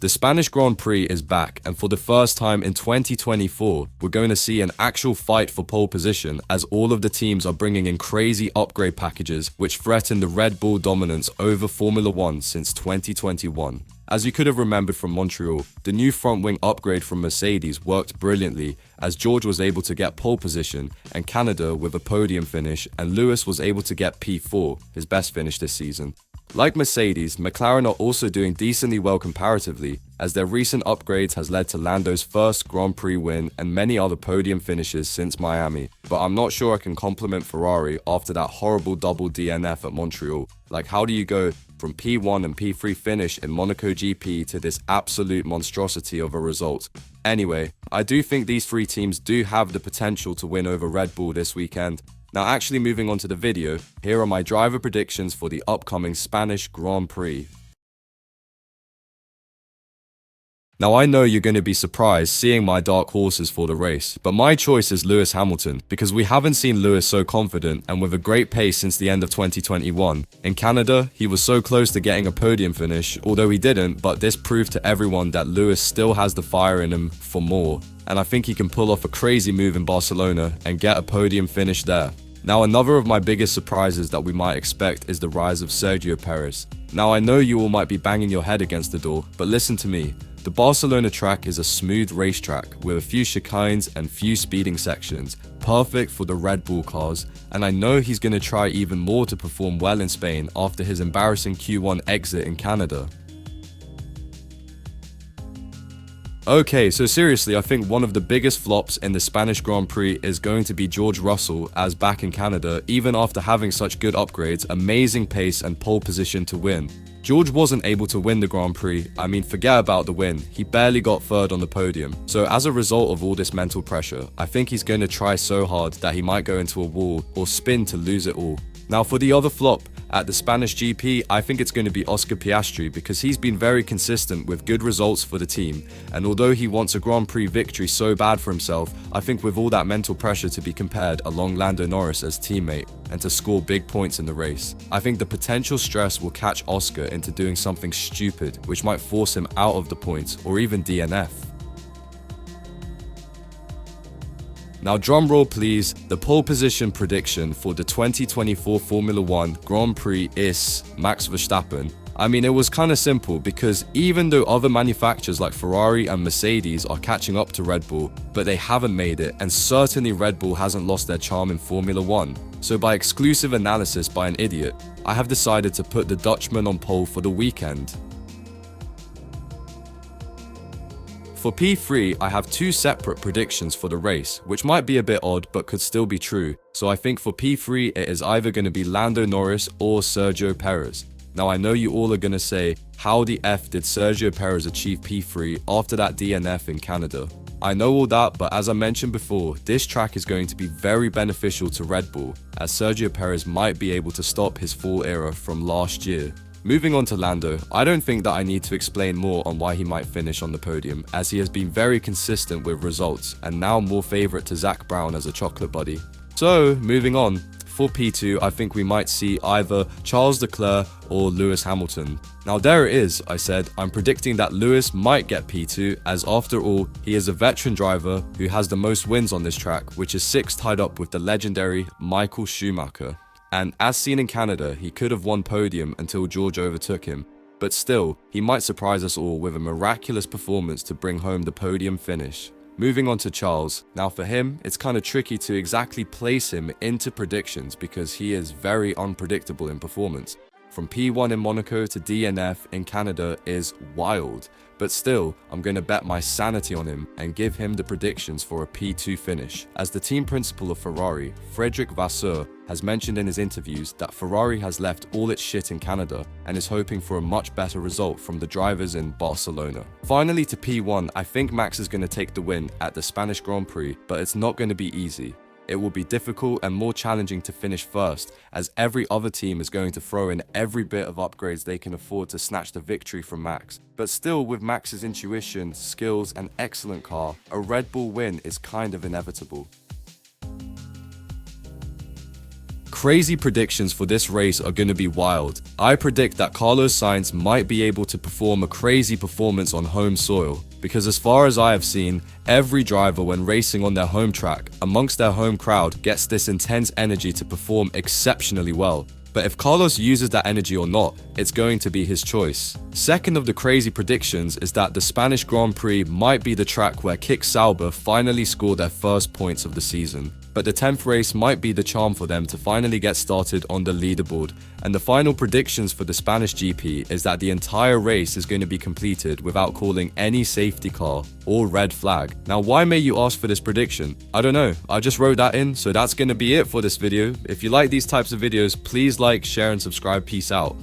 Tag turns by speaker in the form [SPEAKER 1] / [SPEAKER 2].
[SPEAKER 1] The Spanish Grand Prix is back, and for the first time in 2024, we're going to see an actual fight for pole position as all of the teams are bringing in crazy upgrade packages which threaten the Red Bull dominance over Formula 1 since 2021. As you could have remembered from Montreal, the new front wing upgrade from Mercedes worked brilliantly as George was able to get pole position and Canada with a podium finish, and Lewis was able to get P4, his best finish this season. Like Mercedes, McLaren are also doing decently well comparatively, as their recent upgrades has led to Lando's first Grand Prix win and many other podium finishes since Miami. But I'm not sure I can compliment Ferrari after that horrible double DNF at Montreal. Like, how do you go from P1 and P3 finish in Monaco GP to this absolute monstrosity of a result? Anyway, I do think these three teams do have the potential to win over Red Bull this weekend. Now, actually moving on to the video, here are my driver predictions for the upcoming Spanish Grand Prix. Now, I know you're going to be surprised seeing my dark horses for the race, but my choice is Lewis Hamilton, because we haven't seen Lewis so confident and with a great pace since the end of 2021. In Canada, he was so close to getting a podium finish, although he didn't, but this proved to everyone that Lewis still has the fire in him for more. And I think he can pull off a crazy move in Barcelona and get a podium finish there. Now, another of my biggest surprises that we might expect is the rise of Sergio Perez. Now, I know you all might be banging your head against the door, but listen to me. The Barcelona track is a smooth racetrack with a few chicanes and few speeding sections, perfect for the Red Bull cars, and I know he's going to try even more to perform well in Spain after his embarrassing Q1 exit in Canada. Okay, so seriously, I think one of the biggest flops in the Spanish Grand Prix is going to be George Russell, as back in Canada, even after having such good upgrades, amazing pace and pole position to win. George wasn't able to win the Grand Prix. I mean, forget about the win, he barely got third on the podium. So as a result of all this mental pressure, I think he's going to try so hard that he might go into a wall or spin to lose it all. Now, for the other flop, at the Spanish GP, I think it's going to be Oscar Piastri, because he's been very consistent with good results for the team, and although he wants a Grand Prix victory so bad for himself, I think with all that mental pressure to be compared along Lando Norris as teammate and to score big points in the race, I think the potential stress will catch Oscar into doing something stupid which might force him out of the points or even DNF. Now, drum roll please, the pole position prediction for the 2024 Formula 1 Grand Prix is Max Verstappen. I mean, it was kind of simple, because even though other manufacturers like Ferrari and Mercedes are catching up to Red Bull, but they haven't made it, and certainly Red Bull hasn't lost their charm in Formula 1. So by exclusive analysis by an idiot, I have decided to put the Dutchman on pole for the weekend. For P3, I have two separate predictions for the race, which might be a bit odd but could still be true. So I think for P3, it is either going to be Lando Norris or Sergio Perez. Now, I know you all are going to say, how the F did Sergio Perez achieve P3 after that DNF in Canada? I know all that, but as I mentioned before, this track is going to be very beneficial to Red Bull, as Sergio Perez might be able to stop his fall era from last year. Moving on to Lando, I don't think that I need to explain more on why he might finish on the podium, as he has been very consistent with results and now more favourite to Zach Brown as a chocolate buddy. So, moving on, for P2, I think we might see either Charles Leclerc or Lewis Hamilton. Now there it is, I said, I'm predicting that Lewis might get P2, as after all, he is a veteran driver who has the most wins on this track, which is 6 tied up with the legendary Michael Schumacher. And as seen in Canada, he could have won podium until George overtook him, but still, he might surprise us all with a miraculous performance to bring home the podium finish. Moving on to Charles. Now for him, it's kind of tricky to exactly place him into predictions because he is very unpredictable in performance. From P1 in Monaco to DNF in Canada is wild, but still, I'm going to bet my sanity on him and give him the predictions for a P2 finish, as the team principal of Ferrari, Frederick Vasseur, has mentioned in his interviews that Ferrari has left all its shit in Canada and is hoping for a much better result from the drivers in Barcelona. Finally to P1, I think Max is going to take the win at the Spanish Grand Prix, but it's not going to be easy. It will be difficult and more challenging to finish first, as every other team is going to throw in every bit of upgrades they can afford to snatch the victory from Max. But still, with Max's intuition, skills and excellent car, a Red Bull win is kind of inevitable. crazy predictions for this race are going to be wild. I predict that Carlos Sainz might be able to perform a crazy performance on home soil, because as far as I have seen, every driver when racing on their home track, amongst their home crowd, gets this intense energy to perform exceptionally well. But if Carlos uses that energy or not, it's going to be his choice. Second of the crazy predictions is that the Spanish Grand Prix might be the track where Kick Sauber finally score their first points of the season. But the 10th race might be the charm for them to finally get started on the leaderboard. And the final predictions for the Spanish GP is that the entire race is going to be completed without calling any safety car or red flag. Now, why may you ask for this prediction? I don't know, I just wrote that in, so that's going to be it for this video. If you like these types of videos, please like, share and subscribe. Peace out.